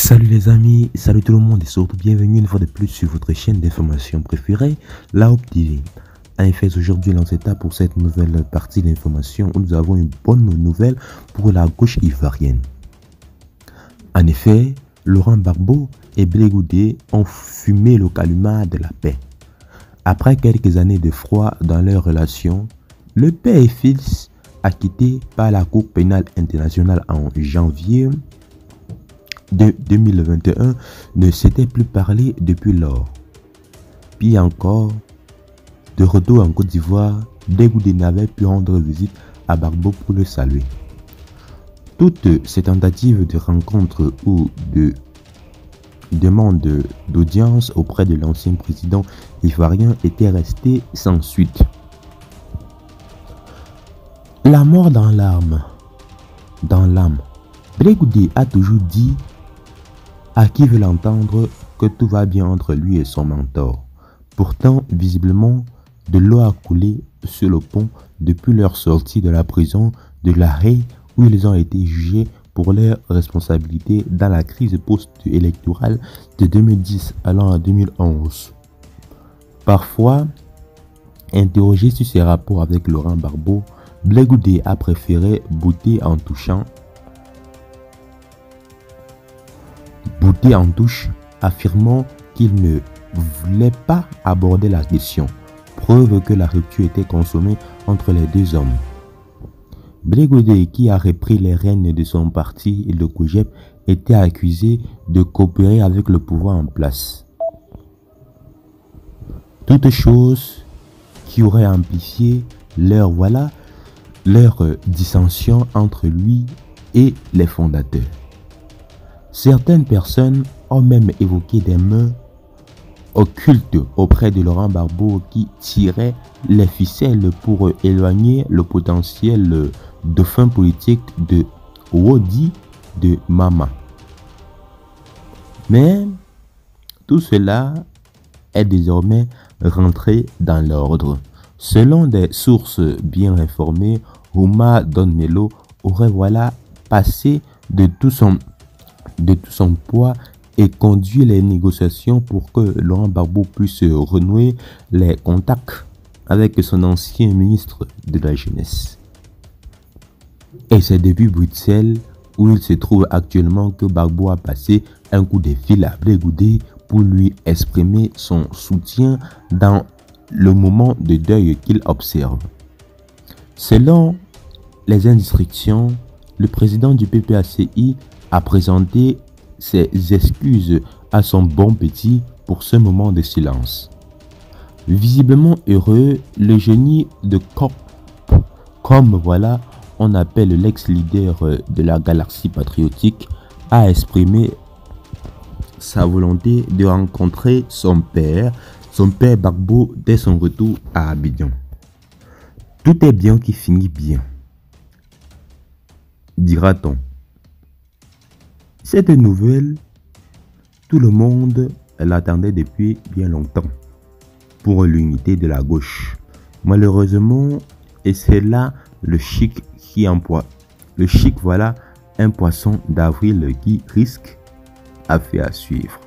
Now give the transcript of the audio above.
Salut les amis, salut tout le monde et surtout bienvenue une fois de plus sur votre chaîne d'information préférée, la Hope TV. En effet, aujourd'hui, l'on s'étape pour cette nouvelle partie d'information où nous avons une bonne nouvelle pour la gauche ivoirienne. En effet, Laurent Gbagbo et Blé Goudé ont fumé le calumet de la paix. Après quelques années de froid dans leur relation, le père et fils, acquittés par la Cour pénale internationale en janvier de 2021, ne s'était plus parlé depuis lors. Puis encore, de retour en Côte d'Ivoire, Blé Goudé n'avait pu rendre visite à Gbagbo pour le saluer. Toutes ces tentatives de rencontre ou de demande d'audience auprès de l'ancien président ivoirien étaient restées sans suite. La mort dans l'âme. Blé Goudé a toujours dit à qui veut l'entendre que tout va bien entre lui et son mentor. Pourtant, visiblement, de l'eau a coulé sur le pont depuis leur sortie de la prison de La Haye où ils ont été jugés pour leur responsabilité dans la crise post-électorale de 2010 allant à 2011. Parfois, interrogé sur ses rapports avec Laurent Gbagbo, Blé Goudé a préféré bouter en touche, affirmant qu'il ne voulait pas aborder la question, preuve que la rupture était consommée entre les deux hommes. Blé Goudé, qui a repris les rênes de son parti, le COJEP, était accusé de coopérer avec le pouvoir en place. Toute chose qui aurait amplifié leur dissension entre lui et les fondateurs. Certaines personnes ont même évoqué des mains occultes auprès de Laurent Gbagbo qui tirait les ficelles pour éloigner le potentiel dauphin politique de Wodi de Mama. Mais tout cela est désormais rentré dans l'ordre. Selon des sources bien informées, Ouma Don Melo aurait passé de tout son poids et conduit les négociations pour que Laurent Gbagbo puisse renouer les contacts avec son ancien ministre de la Jeunesse. Et c'est depuis Bruxelles, où il se trouve actuellement, que Gbagbo a passé un coup de fil à Blé Goudé pour lui exprimer son soutien dans le moment de deuil qu'il observe. Selon les instructions, le président du PPACI a présenté ses excuses à son bon petit pour ce moment de silence. Visiblement heureux, le génie de COP, comme on appelle l'ex-leader de la galaxie patriotique, a exprimé sa volonté de rencontrer son père Gbagbo dès son retour à Abidjan. Tout est bien qui finit bien, dira-t-on. Cette nouvelle, tout le monde l'attendait depuis bien longtemps pour l'unité de la gauche. Malheureusement, et c'est là le chic qui emploie. Le chic, un poisson d'avril qui risque à faire suivre.